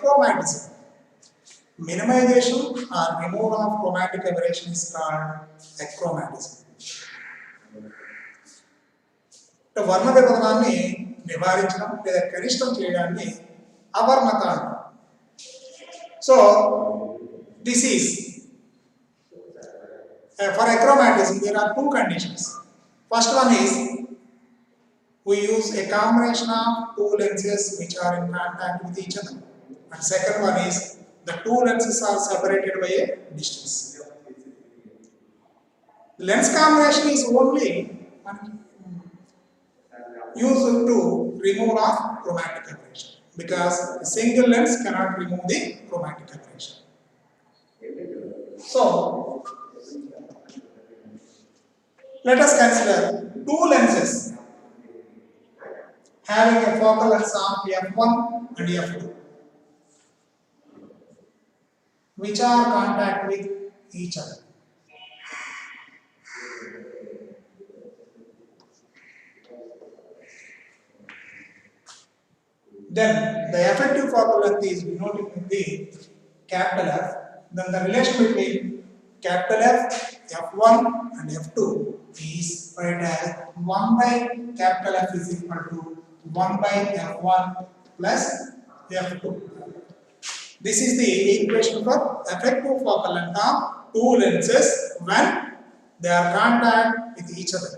achromatism. Minimization or removal of chromatic aberration is called achromatism. వర్ణ విభజనాన్ని నివారించడం లేదా కనిష్టం చేయడాన్ని అవర్ణత అంటారు. So this is for achromatism there are two conditions. First one is we use a combination of two lenses which are in contact with each other, and second one is the two lenses are separated by a distance. The lens combination is only used to remove of chromatic aberration because a single lens cannot remove the chromatic aberration. So let us consider two lenses having a focal length of f1 and f2 which are in contact with each other. Then the effective focal length is denoted with the capital F. Then the relation between capital F, f1 and f2 is written as 1 by capital F is equal to 1 by f1 plus f2. This is the equation for effective focal length of two lenses when they are in contact with each other.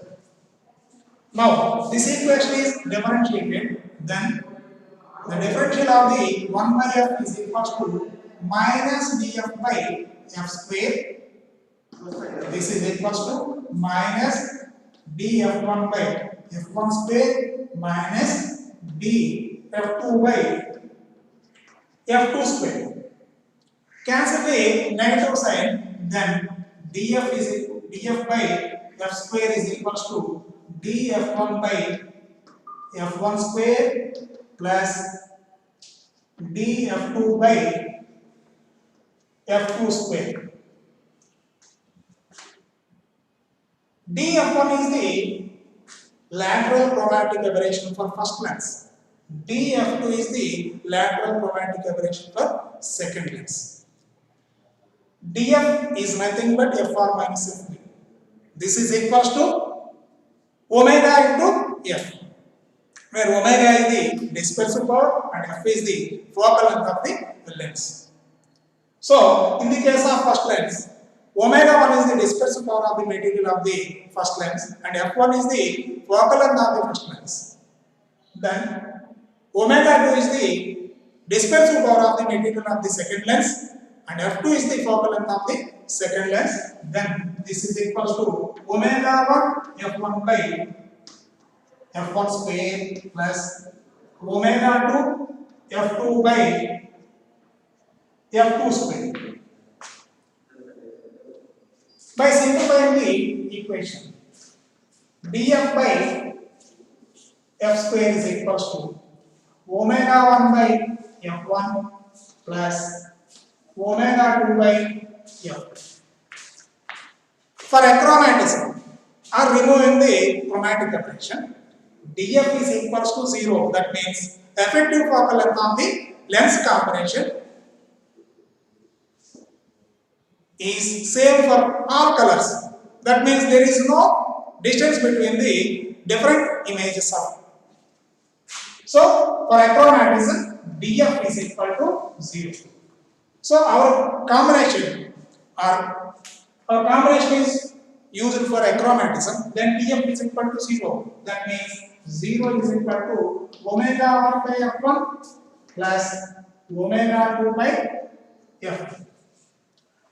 Now this equation is differentiated, then the differential of the 1 by f is equal to minus df by f square. This is equal to minus df1 by f1 square minus df2 by f2 square. Cancel the negative sign, then df by f square is equal to df1 by f1 square plus df2 by f2 square. df1 is the lateral chromatic aberration for first lens. df2 is the lateral chromatic aberration for second lens. df is nothing but fr minus fb. This is equal to omega into f, where omega is the dispersive power and f is the focal length of the lens. So in the case of first lens, omega 1 is the dispersive power of the material of the first lens and f1 is the focal length of the first lens. Then omega 2 is the dispersive power of the material of the second lens and f2 is the focal length of the second lens. Then this is equal to omega 1 f1 by f1 square plus omega 2 f2 by f2 square. By simplifying the equation, df by f square is equal to omega 1 by f1 plus omega 2 by f. For achromatism or removing the chromatic aberration, df is equal to 0. That means effective focal length of the lens combination is same for all colors. That means there is no distance between the different images of. So for achromatism, df is equal to 0. So our combination is used for achromatism. Then df is equal to 0. That means 0 is equal to omega 1 by f1 plus omega 2 by f2.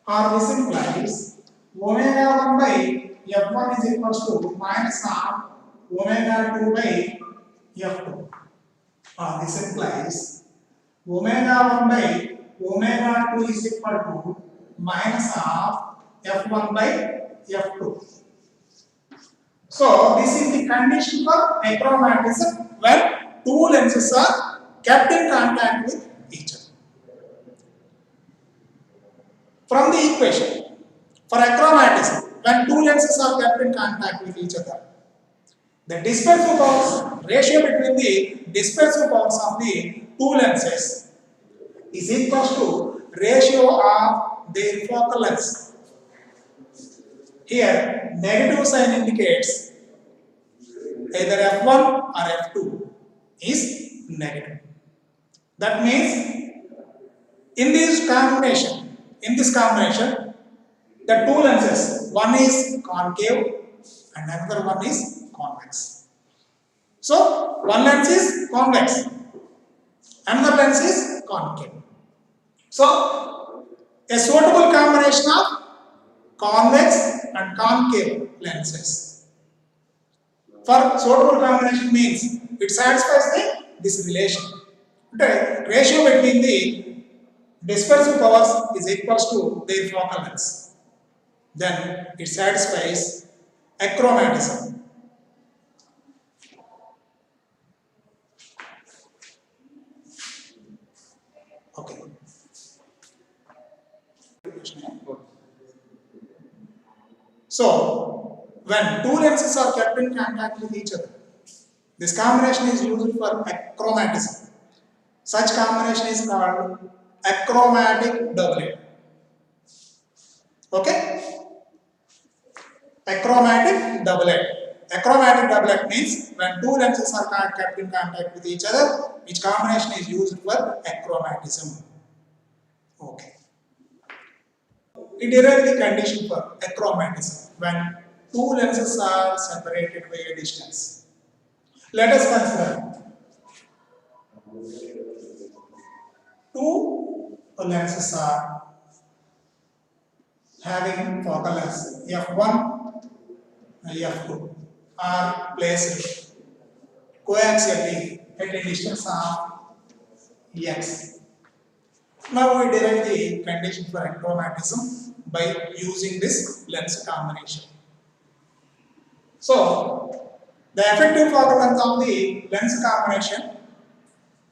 Or this implies omega 1 by f1 is equal to minus of omega 2 by f2. Or this implies omega 1 by omega 2 is equal to minus of f1 by f2. So this is the condition for achromatism when two lenses are kept in contact with each other. From the equation, for achromatism, when two lenses are kept in contact with each other, the dispersive powers, ratio between the dispersive powers of the two lenses is equals to ratio of their focal lengths. Here, negative sign indicates either f1 or f2 is negative. That means in this combination, the two lenses, one is concave and another one is convex. So one lens is convex, another lens is concave. So a suitable combination of convex and concave lenses. For suitable combination means it satisfies this relation. The ratio between the dispersive powers is equals to their focal lengths. Then it satisfies achromatism. Okay. So, when two lenses are kept in contact with each other, this combination is used for achromatism. Such combination is called achromatic doublet. Okay? Achromatic doublet. Achromatic doublet means when two lenses are kept in contact with each other, which combination is used for achromatism. Okay. We derive the condition for achromatism when two lenses are separated by a distance. Let us consider two lenses are having focal lengths f1 and f2 are placed coaxially at a distance of x. Now we derive the condition for achromatism by using this lens combination. So, the effective focal length of the lens combination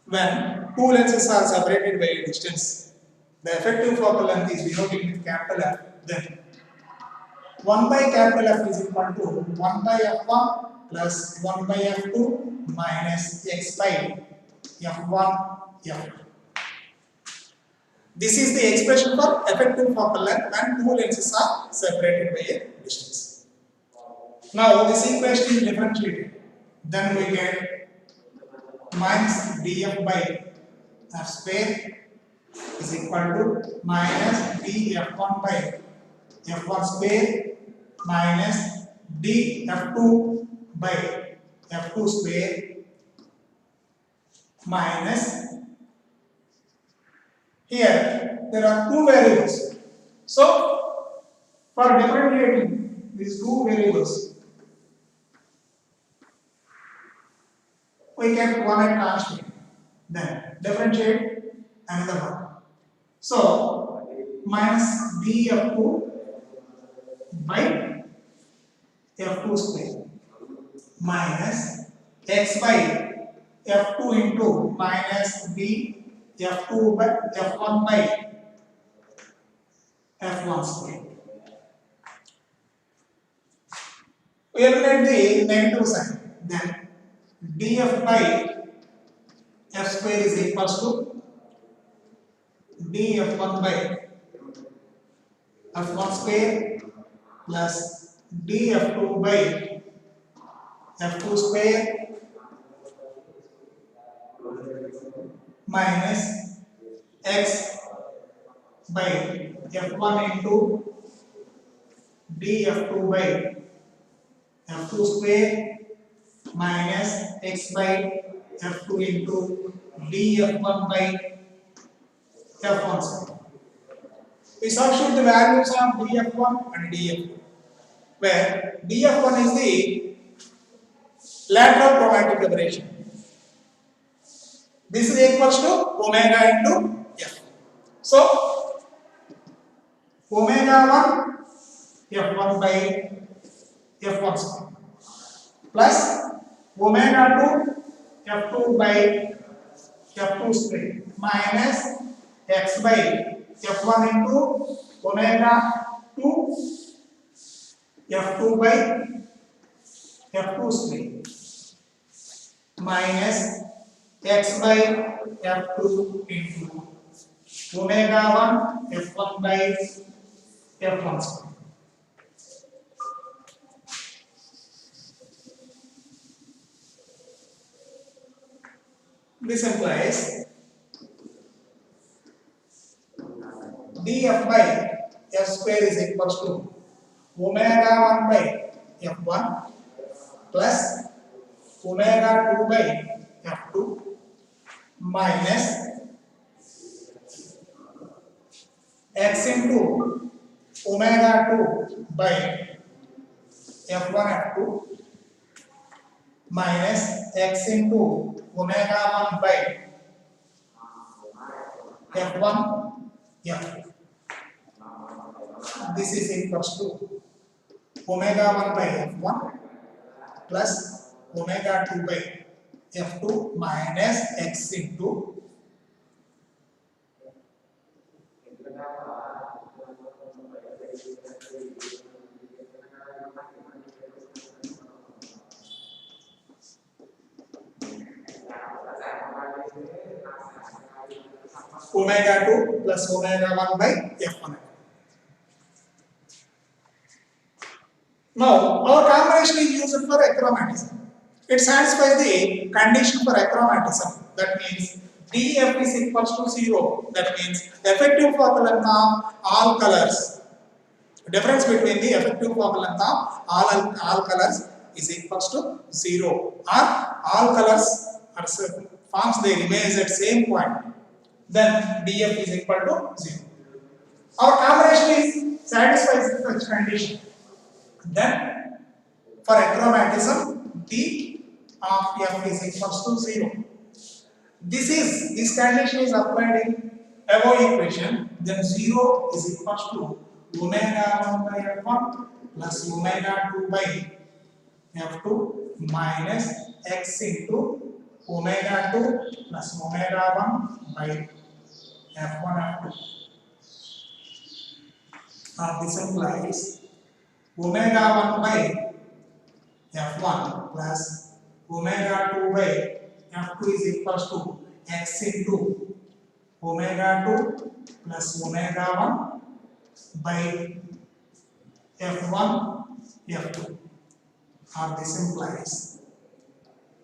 when two lenses are separated by a distance, the effective focal length is denoted with capital F. Then 1 by capital F is equal to 1 by f1 plus 1 by f2 minus x by f1 f2. This is the expression for effective focal length when two lenses are separated by a distance. Now this equation is differentiated. Then we get minus df by f square is equal to minus df1 by f1 square minus df2 by f2 square minus, here there are two variables. So for differentiating these two variables, we kept one at constant, then differentiate another one. So minus df2 by f2 square minus x by f2 into minus b f2 by f1 by f1 square. We eliminate the negative sign. Then df by f square is equals to df1 by f1 square plus df2 by f2 square minus x by f1 into df2 by f2 square minus x by f2 into df1 by f1 square. We substitute the values of df1 and df2, where df1 is the lateral chromatic aberration. This is equals to omega into f. So omega 1 f1 by f1 square plus omega 2 f2 by f2 square minus x by f1 into omega 2 f2 by f2 square minus x by f2 into omega 1 f1 by f1 square. This implies df by f square is equals to omega 1 by f1 plus omega 2 by f2 minus x into omega 2 by f1 f2 minus x into omega 1 by f1 f2. This is equals to omega 1 by f1 plus omega 2 by f2 minus x into omega 2 plus omega 1 by f1. Now, our combination is used for achromatism. It satisfies the condition for achromatism. That means df is equals to 0. That means effective focal length of all colors. Difference between the effective focal length of all colors is equals to 0. Or all colors are forms their image at same point. Then df is equal to 0. Our combination is satisfies such condition. Then for achromatism, d of f is equals to 0. This condition is applied in above equation. Then 0 is equals to omega 1 by f1 plus omega 2 by f2 minus x into omega 2 plus omega 1 by f1 f2. This implies omega 1 by f1 plus omega 2 by f2 is equals to x into omega 2 plus omega 1 by f1 f2. This implies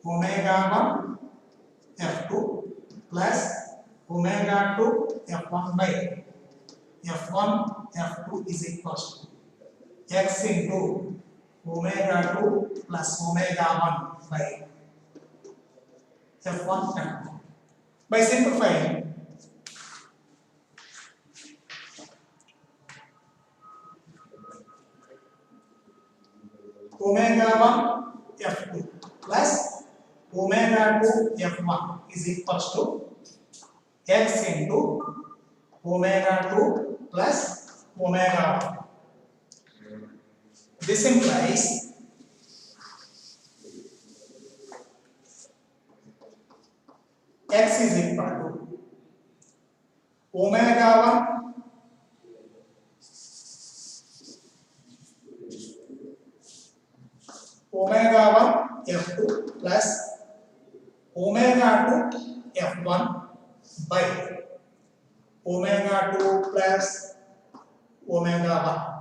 omega 1 f2 plus omega 2 f1 by f1 f2 is equals to x into omega 2 plus omega 1 by f1 f2. By simplifying, omega 1 f2 plus omega 2 f1 is equals to x into omega 2 plus omega 1. This implies x is equal to omega 1 omega 1 f2 plus omega 2 f1 by omega 2 plus omega 1.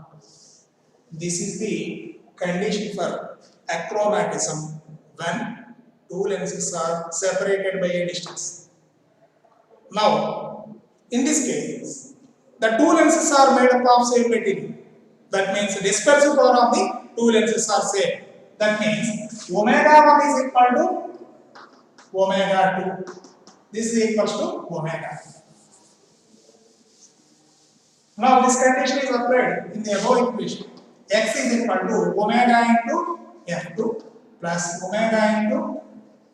This is the condition for achromatism when two lenses are separated by a distance. Now, in this case, the two lenses are made up of same material. That means the dispersive power of the two lenses are same. That means omega 1 is equal to omega 2. This is equals to omega. Now this condition is applied in the above equation. X is equal to omega into f2 plus omega into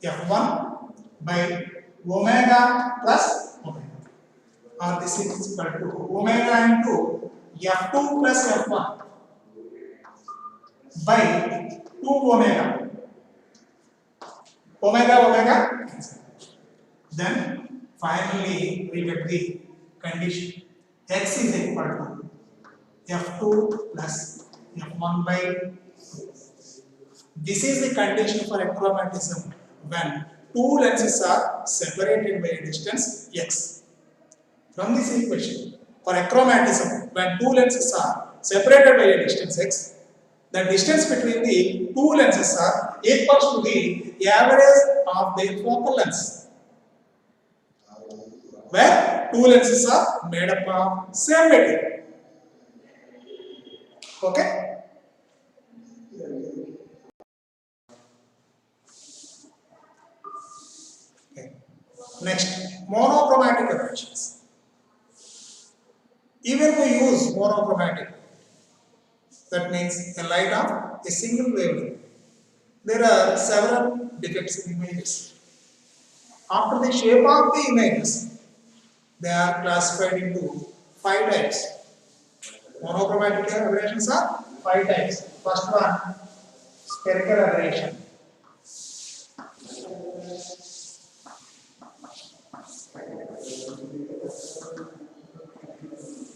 f1 by omega plus omega. This is equal to omega into f2 plus f1 by 2 omega. Omega. Then finally we get the condition x is equal to f2 plus f1 by. This is the condition for achromatism when two lenses are separated by a distance x. From this equation, for achromatism, when two lenses are separated by a distance x, the distance between the two lenses are equals to the average of their focal lengths, where two lenses are made up of same material. Okay? Okay. Next, monochromatic aberrations. Even we use monochromatic, that means a light of a single wavelength. There are several defects in images. After the shape of the images, they are classified into 5 types. Monochromatic aberrations are 5 types. First one, spherical aberration.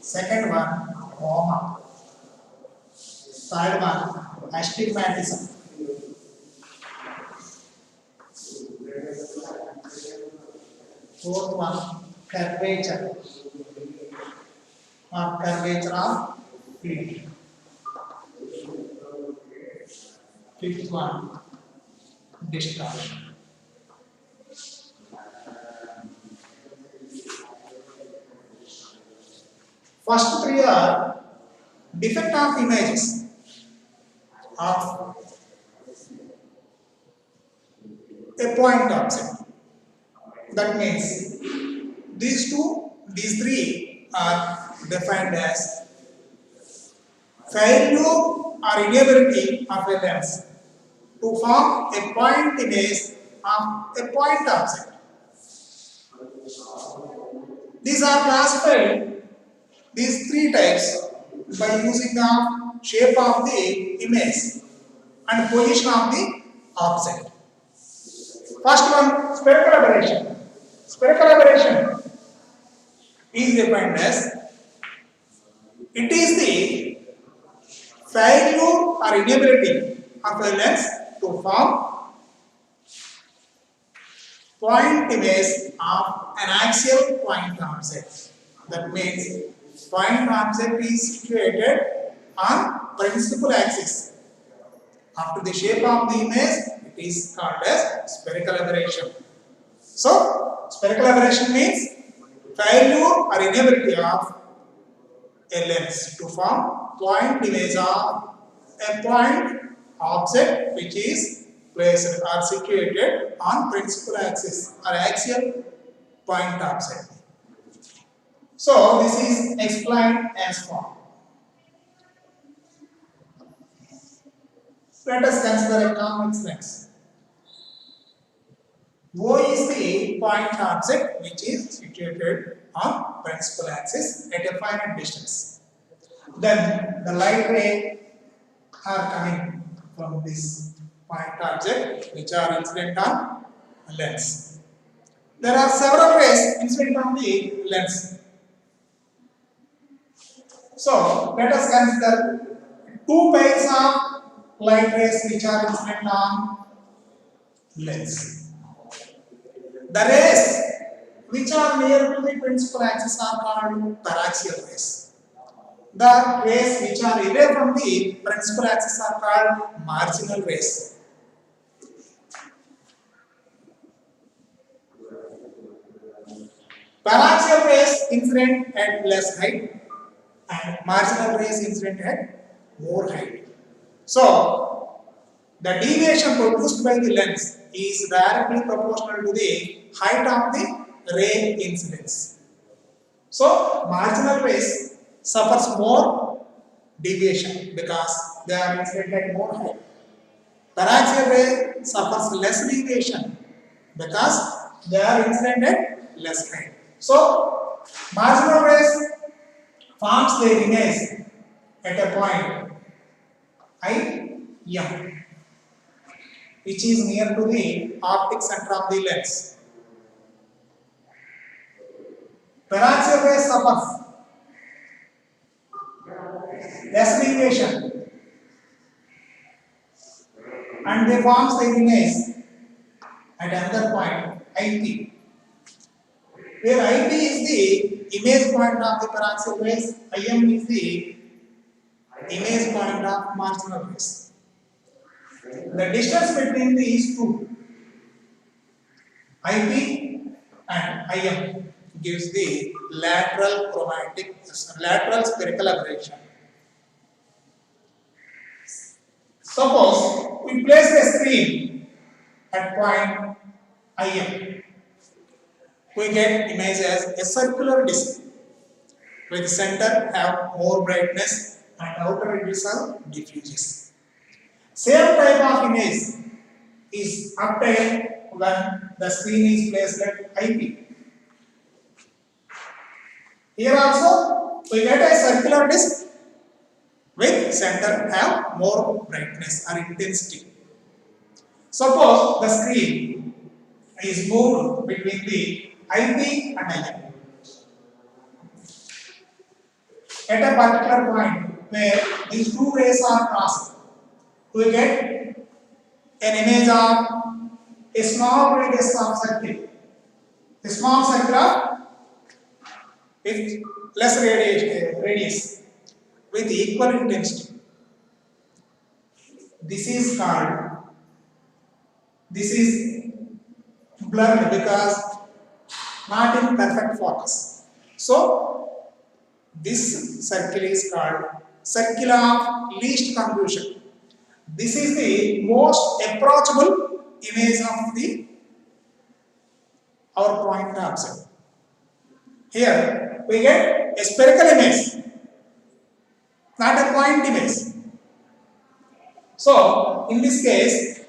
Second one, coma. Third one, astigmatism. Fourth one, curvature or curvature of field. Fifth one, distortion. First three are defect of images of a point object. That means these three are defined as failure or inability of a lens to form a point image of a point object. These are classified, these 3 types, by using the shape of the image and position of the object. First one, spherical aberration. Spherical aberration is defined as it is the failure or inability of a lens to form point image of an axial point object. That means point object is situated on principal axis. After the shape of the image, it is called as spherical aberration. So, spherical aberration means failure or inability of a lens to form point image of a point object which is placed or situated on principal axis or axial point object. So, this is explained as follows. Let us consider a convex lens. O is the point object which is situated on principal axis at a finite distance. Then the light ray are coming from this point object which are incident on lens. There are several rays incident on the lens. So let us consider 2 pairs of light rays which are incident on lens. The rays which are near to the principal axis are called paraxial rays. The rays which are away from the principal axis are called marginal rays. Paraxial rays incident at less height and marginal rays incident at more height. So, the deviation produced by the lens is directly proportional to the height of the ray incidence. So, marginal rays suffers more deviation because they are incident at more height. Paraxial ray suffers less deviation because they are incident at less height. So, marginal rays forms their image at a point I, which is near to the optic center of the lens. Paraxial rays suffers less deviation and they forms their image at another point IP, where IP is the image point of the paraxial rays, Im is the image point of marginal rays. The distance between these two, Ip and Im, gives the lateral spherical aberration. Suppose we place a screen at point Im, we get image as a circular disc with center have more brightness and outer edges are diffuses. Same type of image is obtained when the screen is placed at IP. Here also we get a circular disc with center have more brightness or intensity. Suppose the screen is moved between the IP and IM. At a particular point where these two rays are crossed, we get an image of a small radius of circle, a small circle with less radius with equal intensity. This is blurred because not in perfect focus. So this circle is called circle of least confusion. This is the most approachable image of our point observed. Here we get a spherical image, not a point image. So in this case,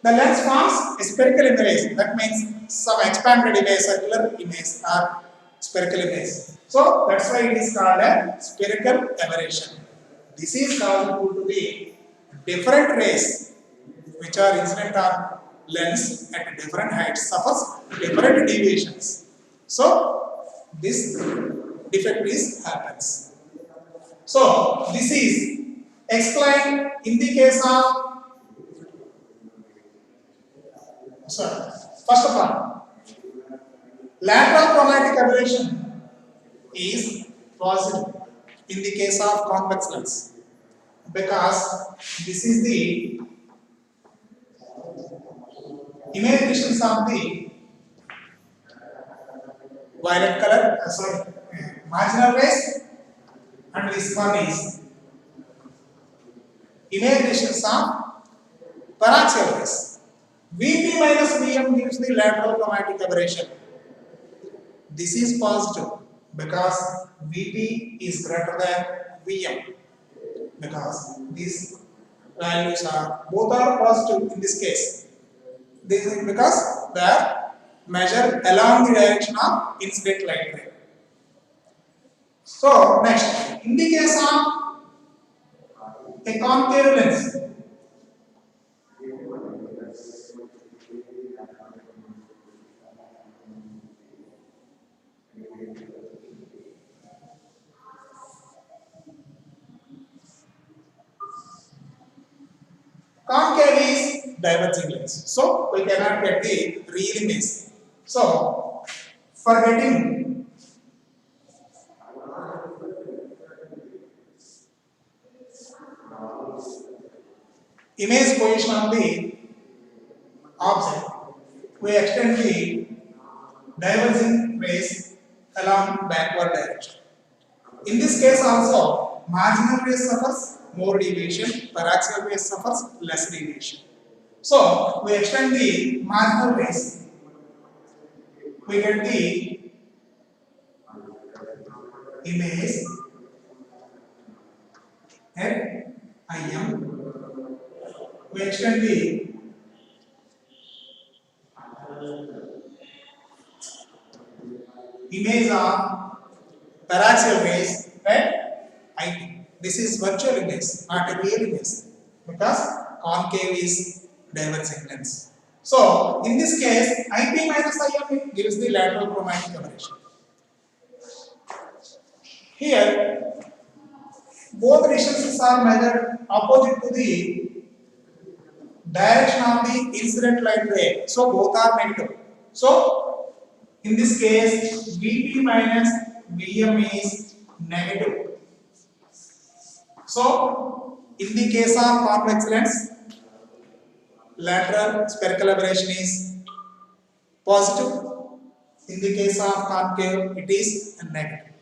the lens forms a spherical image. That means some expanded image, circular image, or spherical image. So that's why it is called a spherical aberration. This is caused due to the different rays which are incident on lens at different heights suffers different deviations. So this defect happens. So this is explained in the case of first of all, lateral chromatic aberration is positive in the case of convex lens because this is the image distance of the violet color, marginal rays, and this one is image distance of paraxial rays. Vp minus Vm gives the lateral chromatic aberration. This is positive because Vp is greater than Vm because these values are both are positive in this case. This is because they are measured along the direction of incident light ray. So next, in the case of a concave lens, concave is diverging lens. So we cannot get the real image. So for getting image position of the object, we extend the diverging rays along backward direction. In this case also, marginal rays suffers more deviation, paraxial rays suffers less deviation. So we extend the marginal rays, we get the image at IM. We extend the image of paraxial rays at IP. This is virtual image, not a real image, because concave is diverging lens. So in this case, IP minus IM gives the lateral chromatic aberration. Here, both distances are measured opposite to the direction of the incident light ray. So both are negative. So in this case, Vp minus Vm is negative. So, in the case of convex lens, lateral spherical aberration is positive. In the case of concave, it is negative.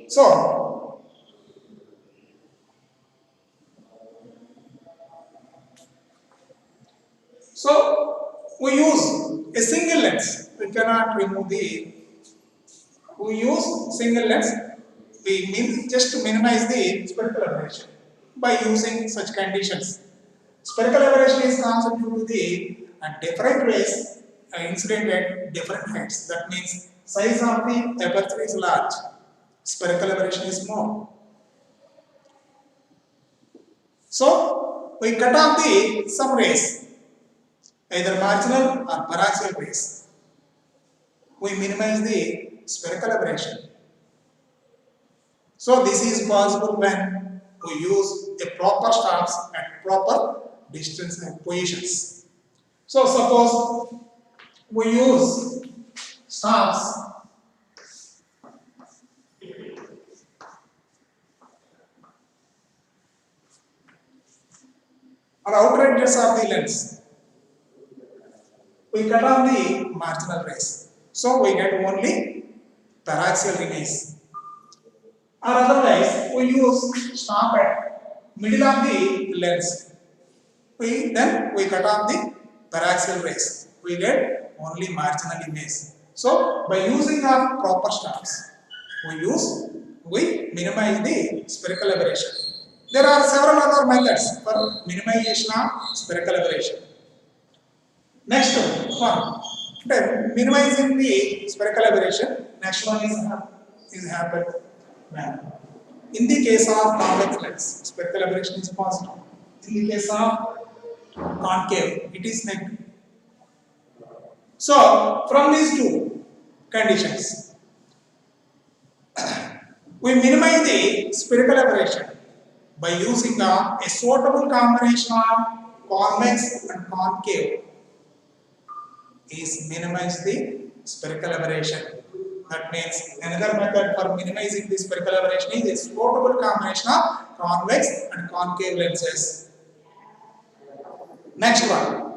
So, we use a single lens. We cannot remove the. We use single lens. We mean just to minimize the spherical aberration by using such conditions. Spherical aberration is caused due to the different rays incident at different heights. That means size of the aperture is large. Spherical aberration is small. So we cut off the some rays, either marginal or paraxial rays. We minimize the spherical aberration. So this is possible when we use a proper stops at proper distance and positions. So suppose we use stops on outer edges of the lens. We cut off the marginal rays. So we get only paraxial rays. Or otherwise, we use stop at middle of the lens. Then we cut off the paraxial rays. We get only marginal images. So by using our proper stops, we minimize the spherical aberration. There are several other methods for minimization of spherical aberration. Next one, minimizing the spherical aberration. Next one is happened. In the case of convex lens, spherical aberration is positive. In the case of concave, it is negative. So, from these two conditions, we minimize the spherical aberration by using a suitable combination of convex and concave is minimize the spherical aberration. That means another method for minimizing the spherical aberration is a suitable combination of convex and concave lenses. Next one.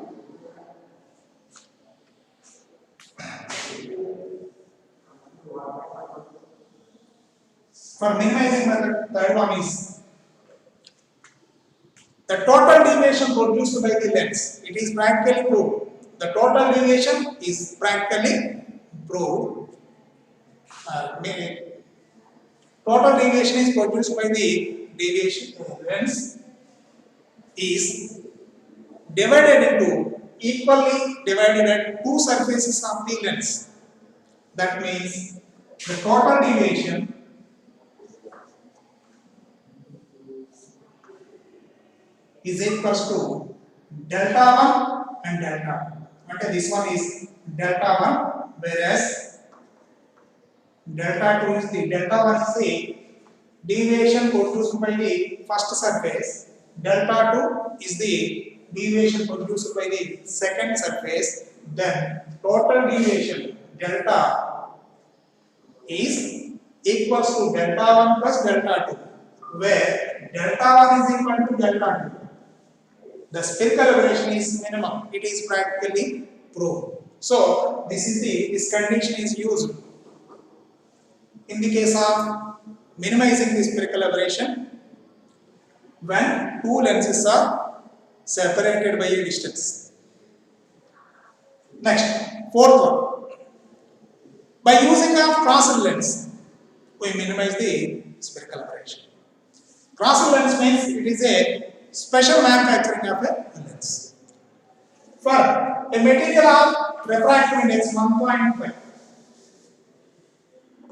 For minimizing method, third one is the total deviation produced by the lens. It is practically proved. The total deviation is practically proved. Total deviation is produced by the deviation lens is divided into equally divided at two surfaces of the lens. That means the total deviation is equals to delta 1 and delta 1. Okay, this one is delta 1, whereas delta 2 is the delta 1 is the deviation produced by the first surface. Delta 2 is the deviation produced by the second surface. Then total deviation delta is equals to delta 1 plus delta 2, where delta 1 is equal to delta 2. The spherical aberration is minimum. It is practically proved. So this condition is used in the case of minimizing the spherical aberration when two lenses are separated by a distance. Next, fourth one. By using a crossed lens, we minimize the spherical aberration. Crossed lens means it is a special manufacturing of a lens. For a material of refractive index 1.5,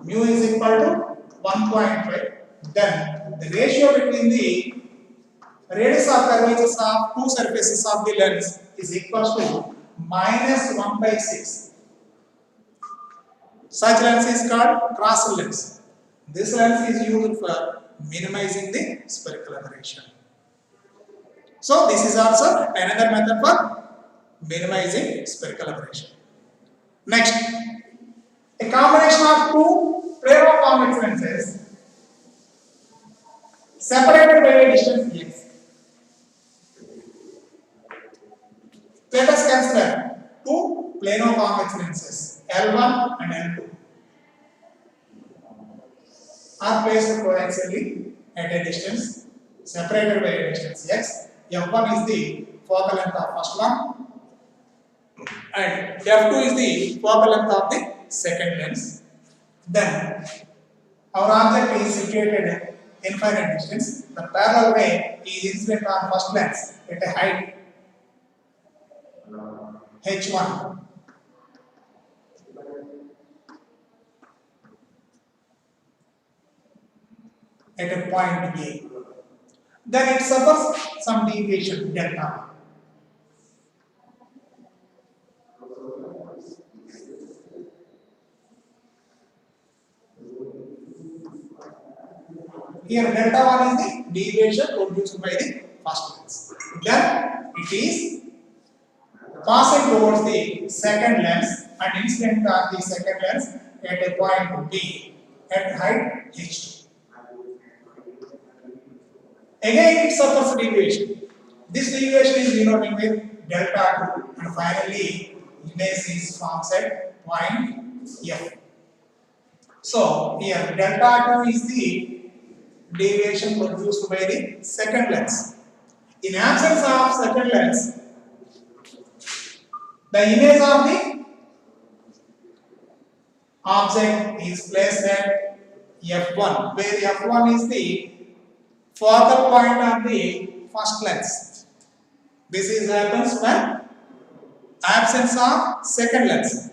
mu is equal to 1.5, then the ratio between the radius of curvatures of two surfaces of the lens is equal to minus 1 by 6. Such lens is called crossed lens. This lens is used for minimizing the spherical aberration. So this is also another method for minimizing spherical aberration. Next, A combination of two plano-convex lenses separated by a distance x. Let us consider two plano-convex lenses L1 and L2 are placed coaxially at a distance separated by a distance x. F1 is the focal length of first one and F2 is the focal length of the second lens. Then our object is situated at infinite distance. The parallel ray is incident on first lens at a height h1. At a point A. Then it suffers some deviation delta. Here delta 1 is the deviation produced by the first lens. Then it is passing towards the second lens and incident on the second lens at a point B at height h2. Again it suffers deviation. This deviation is denoted with delta 2 and finally image is formed at point F. So here delta 2 is the deviation produced by the second lens. In absence of second lens, the image of the object is placed at F1, where F1 is the focal point of the first lens. This is happens when absence of second lens.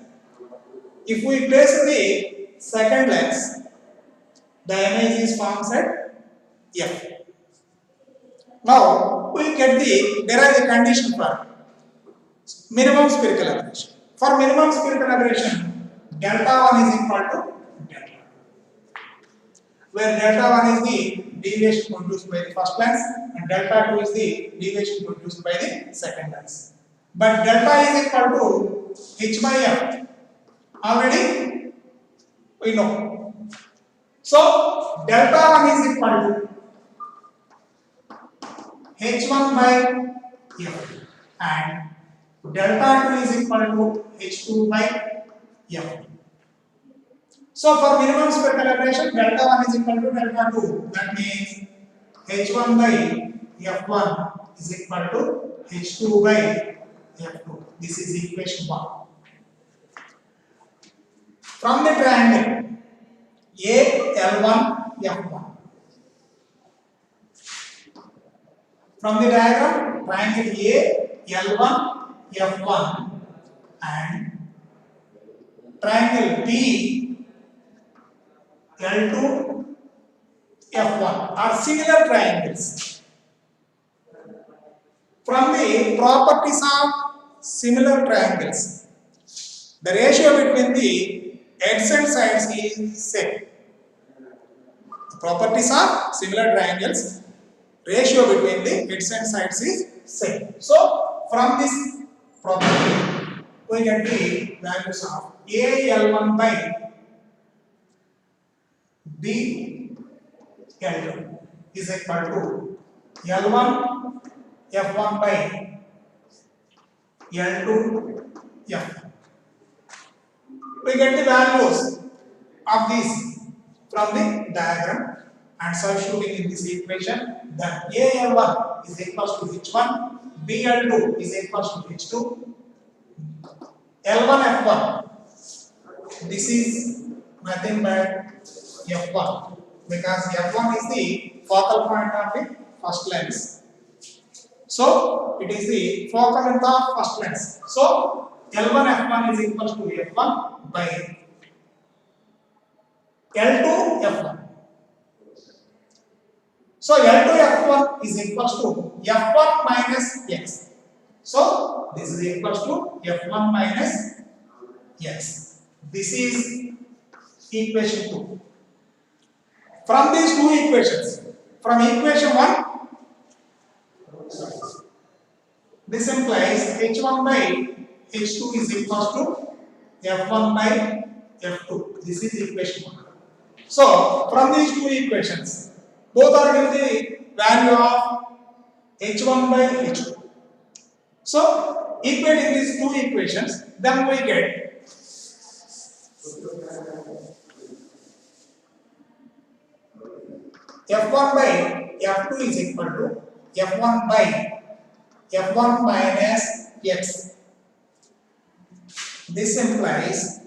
If we place the second lens, the image is formed at F. Now we derive the condition for minimum spherical aberration. For minimum spherical aberration, delta 1 is equal to delta, where delta 1 is the deviation produced by the first lens and delta 2 is the deviation produced by the second lens. But delta is equal to h by f. Already we know. So delta 1 is equal to h1 by f and delta 2 is equal to h2 by f. So for minimum spherical aberration, delta 1 is equal to delta 2. That means h1 by f1 is equal to h2 by f2. This is equation 1. From the triangle AL1 f1. From the diagram, triangle AL1 f1 and triangle B L2 f1 are similar triangles. From the properties of similar triangles, the ratio between the adjacent sides is same. The properties of similar triangles, ratio between the adjacent sides is same. So from this property, we get the values of AL1 by B L2 is equal to L1 F1 by L2 F. We get the values of these from the diagram and substituting in this equation. Then AL1 is equal to H1, BL2 is equal to H2, L1 F1. This is nothing but F1 because F1 is the focal point of the first lens. So it is the focal length of first lens. So L1 F1 is equal to F1 by L2 F1. So L2 F1 is equal to F1 minus X. So this is equal to F1 minus X. This is equation 2. From these two equations, from equation 1, this implies H1 by H2 is equal to F1 by F2. This is equation 1. So, from these two equations, both are giving the value of H1 by H2. So, equating these two equations, then we get F1 by F2 is equal to F1 by F1 minus X. This implies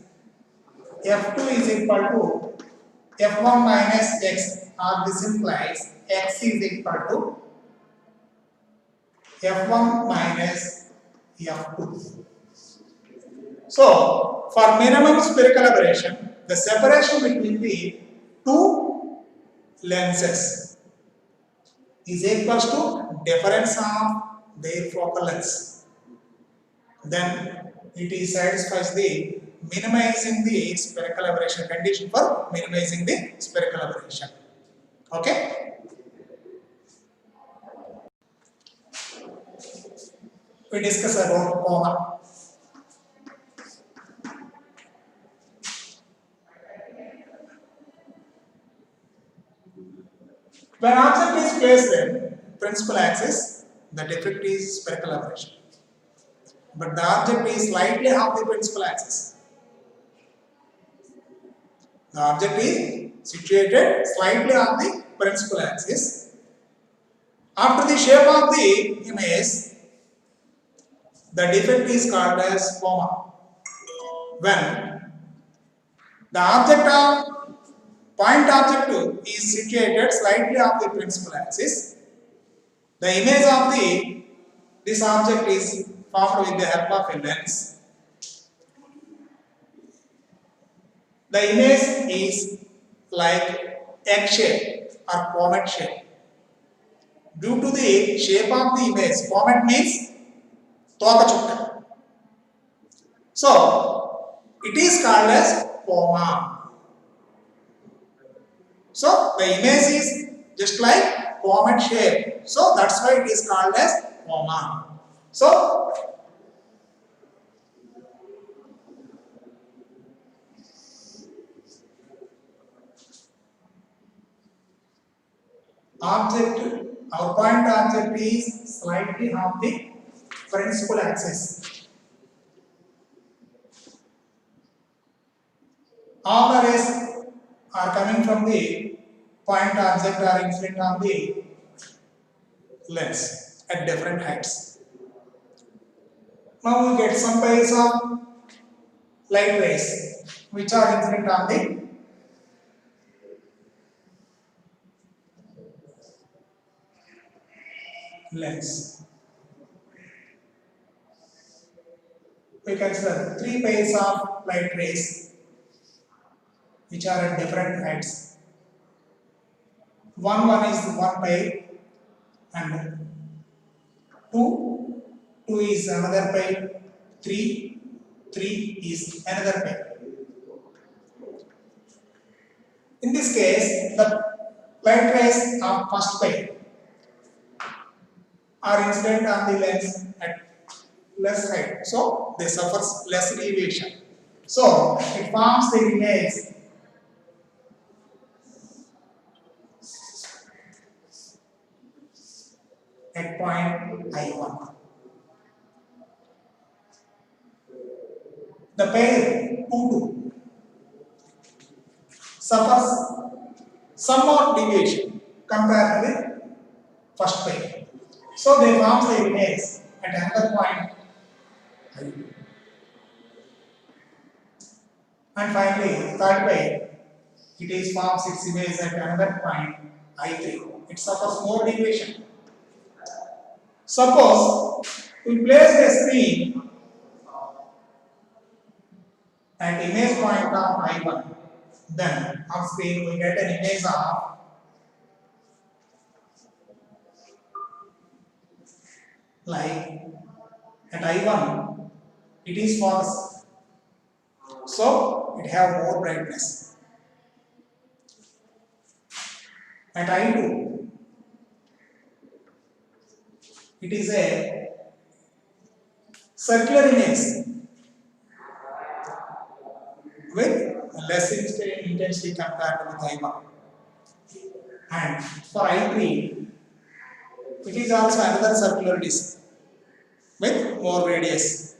F2 is equal to F1 minus X, or this implies X is equal to F1 minus F2. So, for minimum spherical aberration, the separation between the two lenses is equals to difference of their focal lengths. Then it is satisfies the minimizing the spherical aberration condition for minimizing the spherical aberration. Okay? We discuss about coma. When object is placed in principal axis, the defect is spherical aberration. But the object is slightly off the principal axis. The object is situated slightly on the principal axis. After the shape of the image, the defect is called as coma. When the object of point object is situated slightly off the principal axis, the image of this object is formed with the help of a lens. The image is like egg shape or comet shape. Due to the shape of the image, comet means toka chukka. So, it is called as coma. So, the image is just like comet shape. So, that's why it is called as coma. So, our point object is slightly off the principal axis. All the rays are coming from the point object or incident on the lens at different heights. Now we get some pairs of light rays which are incident on the lens. We consider 3 pairs of light rays which are at different heights. One is one pair and two is another pair, three is another pair. In this case, the light rays of first pair are incident on the lens at less height, so they suffer less deviation. So it forms the image at point I1. The pair 2 suffers somewhat deviation compared to the first pair. So they form the image at another point I2. And finally, third pair, it is forms its image at another point I3. It suffers more deviation. Suppose we place the screen at image point of I1, then on screen we get an image of like at I1 it is focus, so it have more brightness. At I2 it is a circular image with less intensity compared with I1. And for I3, it is also another circular disk with more radius.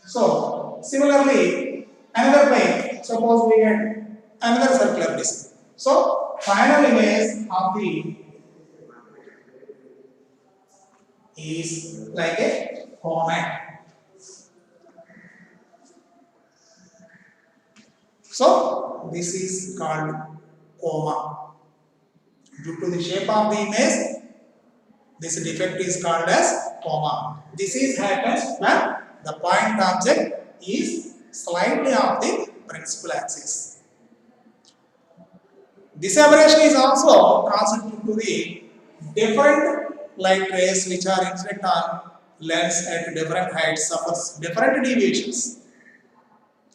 So, similarly, another plane, suppose we get another circular disk. So, final image of the is like a comet. So, this is called coma. Due to the shape of the image, this defect is called as coma. This is happens when the point object is slightly off the principal axis. This aberration is also caused due to the different light rays which are incident on lens at different heights suffers different deviations.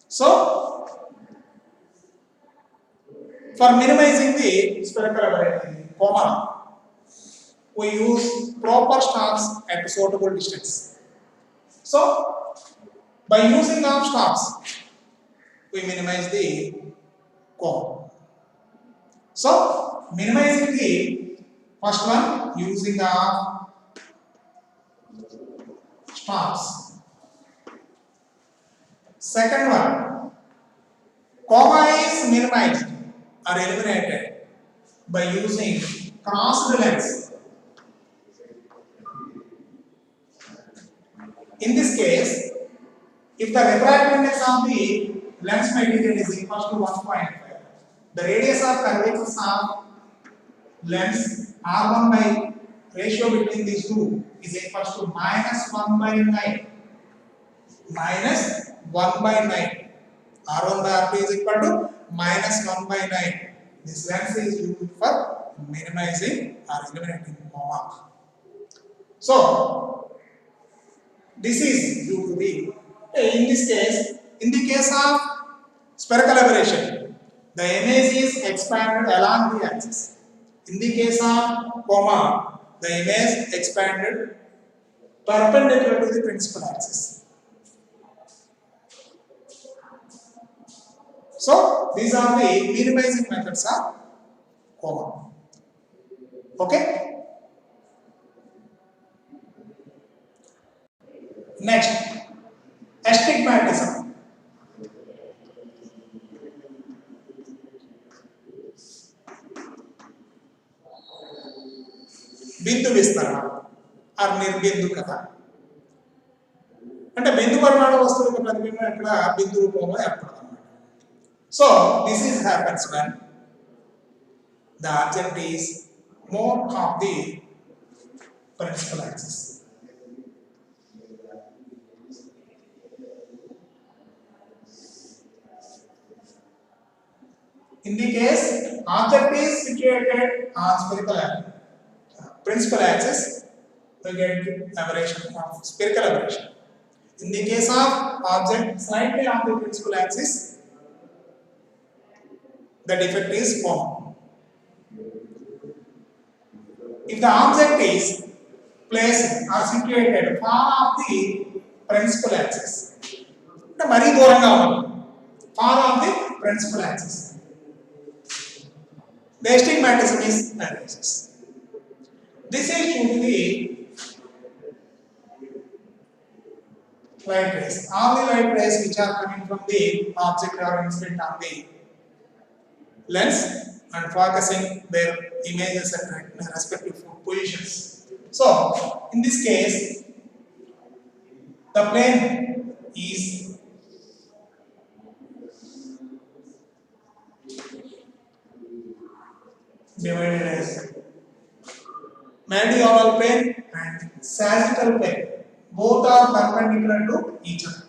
So, for minimizing the spherical aberration, coma, we use proper stops at suitable distance. So, by using of stops, we minimize the coma. So, minimizing the first one using of stops. Second one, coma is minimized or eliminated by using crossed lens. In this case, if the refractive index of the lens material is equal to 1.5, the radius of curvature of lens R1 by ratio between these two is equal to minus 1 by 9. Minus 1 by 9. R1 by R2 is equal to minus 1 by 9. This lens is used for minimizing or eliminating coma. So, this is due to the, in this case, in the case of spherical aberration, the image is expanded along the axis. In the case of coma, the image expanded perpendicular to the principal axis. So, these are the minimizing methods of coma. Okay? Next, astigmatism. బిందు విస్తరణ are నిర్బిందుకత అంటే బిందు పరిమాణ వస్తువు యొక్క ప్రతిబింబం ఇక్కడ బిందు రూపంలో ఏర్పడుతుంది. So this is happens when the object is more of the principal axis. In the case, object is situated on spherical axis. Principal axis, we get aberration of spherical aberration. In the case of object slightly on the principal axis, the defect is coma. If the object is placed or situated far off the principal axis, the mari duranga unnadi, far off the principal axis, the astigmatism is arises. This is due to the light rays. All the light rays which are coming from the object are incident on the lens and focusing their images at respective positions. So, in this case, the plane is divided as meridional plane and sagittal plane. Both are perpendicular to each other.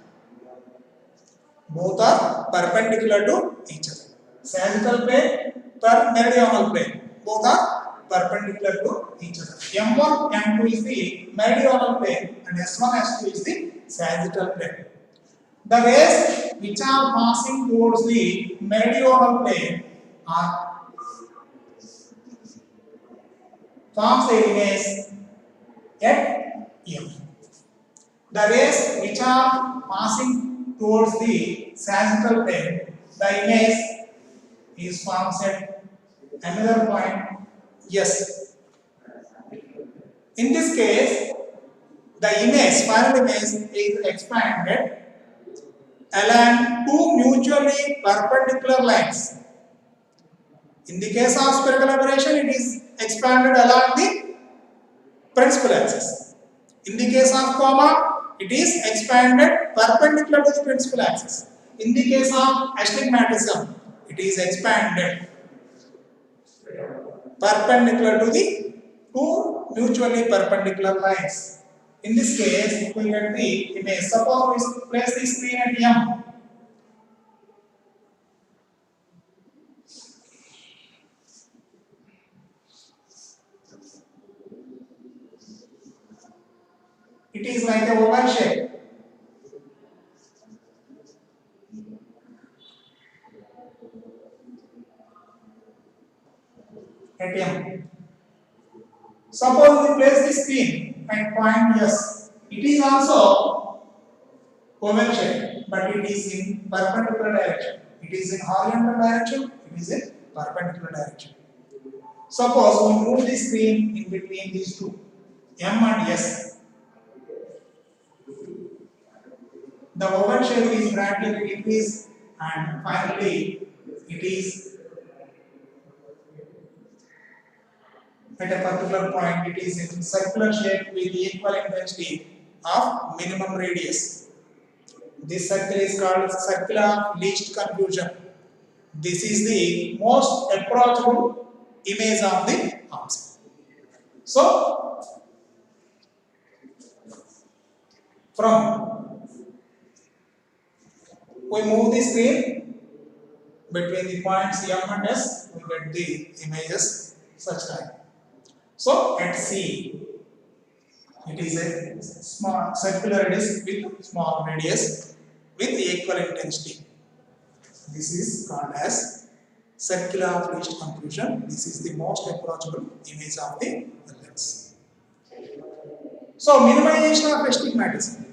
Both are perpendicular to each other. Sagittal plane per meridional plane. Both are perpendicular to each other. M1, M2 is the meridional plane and S1, S2 is the sagittal plane. The rays which are passing towards the meridional plane are forms the image at M. The rays which are passing towards the sagittal plane, the image is formed at another point. Yes. In this case, the image, spiral image is expanded along two mutually perpendicular lines. In the case of spherical aberration, it is expanded along the principal axis. In the case of coma, it is expanded perpendicular to the principal axis. In the case of astigmatism, it is expanded perpendicular to the two mutually perpendicular lines. In this case, we get the image. Suppose we place the screen at M. It is like a oval shape. At M. Suppose we place the screen at point S. It is also oval shape, but it is in perpendicular direction. It is in horizontal direction, it is in perpendicular direction. Suppose we move the screen in between these two, M and S. The oval shape is gradually decreased and finally it is at a particular point, it is in circular shape with equal intensity of minimum radius. This circle is called circle of least confusion. This is the most approachable image of the object. So, we move the screen between the points M and S, we get the images such type. So, at C, it is a small circular disc with small radius with equal intensity. This is called as circle of least confusion. This is the most approachable image of the lens. So, minimization of astigmatism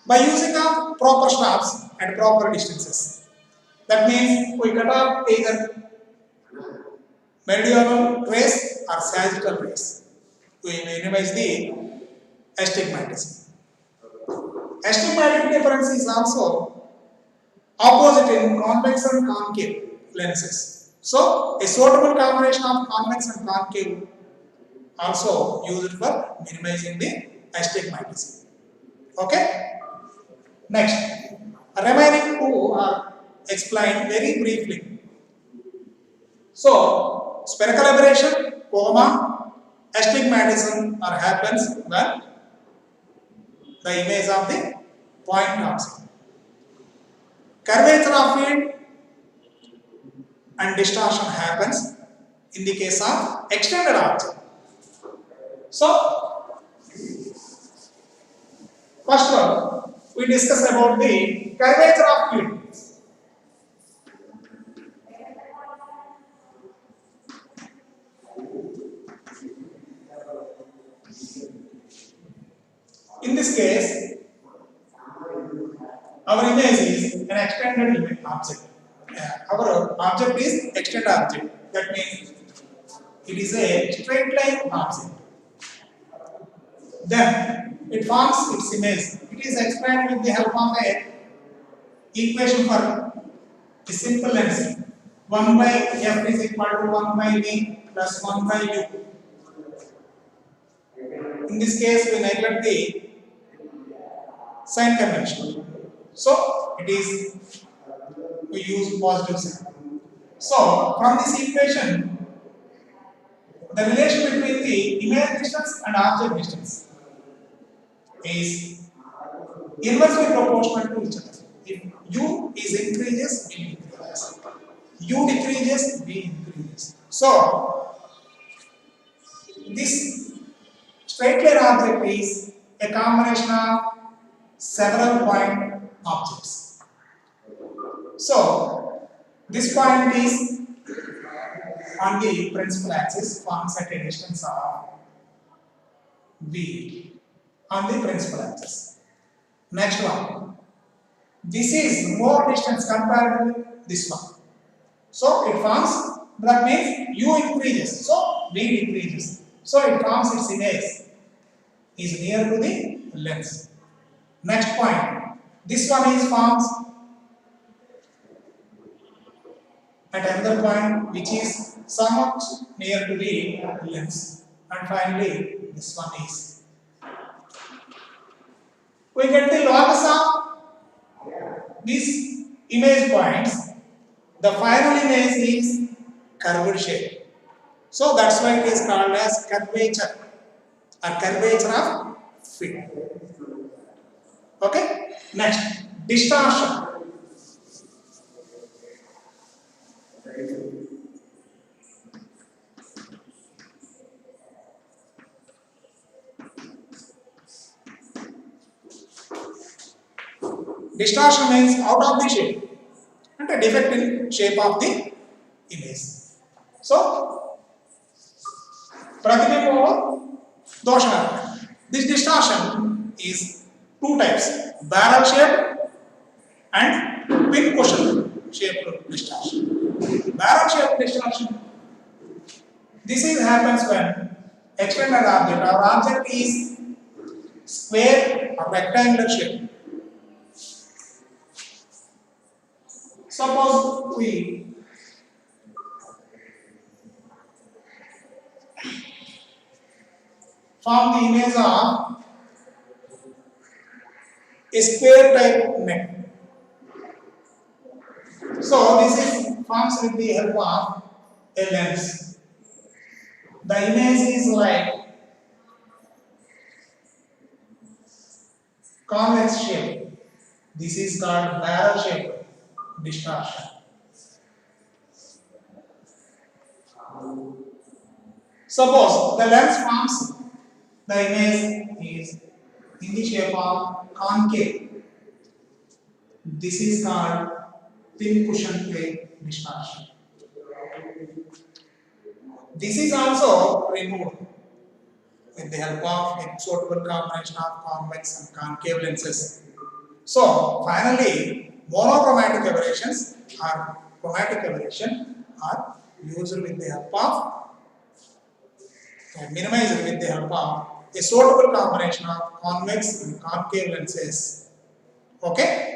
by using of proper stops at proper distances. That means we cut off either meridional rays or sagittal rays. We minimize the astigmatism. Astigmatic difference is also opposite in convex and concave lenses. So, a suitable combination of convex and concave also used for minimizing the astigmatism. Okay? Next, remaining two are explained very briefly. So, spherical aberration, coma, astigmatism happens when the image of the point comes. Curvature of field and distortion happens in the case of extended object. So, first one, we discuss about the curvature of field. In this case, our image is an extended image object. Our object is extended object. That means it is a straight line object. Then it forms its image. It is explained with the help of a equation for a simple lens. 1 by f is equal to 1 by v plus 1 by u. In this case, we neglect the sign convention. So, it is, we use positive sign. So, from this equation, the relation between the image distance and object distance is inversely proportional to each other. If u is increases, v decreases. U decreases, v increases. So, this straight line object is a combination of several point objects. So, this point is on the principal axis, forms at a distance of v on the principal axis. Next one, this is more distance compared to this one. So it forms, that means u increases, so v decreases. So it forms its image is near to the lens. Next point, this one is forms at another point which is somewhat near to the lens. And finally, this one is. We get the locus of these image points. The final image is curved shape. So that's why it is called as curvature or curvature of fit. Okay? Next, distortion. Distortion means out of the shape and a defect in shape of the image. So, pratibimbo dosha. This distortion is two types: barrel shape and pin cushion shaped distortion. Barrel shape distortion. This is happens when extended object or object is square or rectangular shape. Suppose we form the image of a square type neck. So this is forms with the help of a lens. The image is like convex shape. This is called barrel shape distortion. Suppose the lens forms the image is in the shape of concave. This is called thin cushion plate distortion. This is also removed with the help of a suitable combination of convex and concave lenses. So finally, monochromatic aberrations or chromatic aberration are used with the help of minimized with the help of a suitable combination of convex and concave lenses. Okay?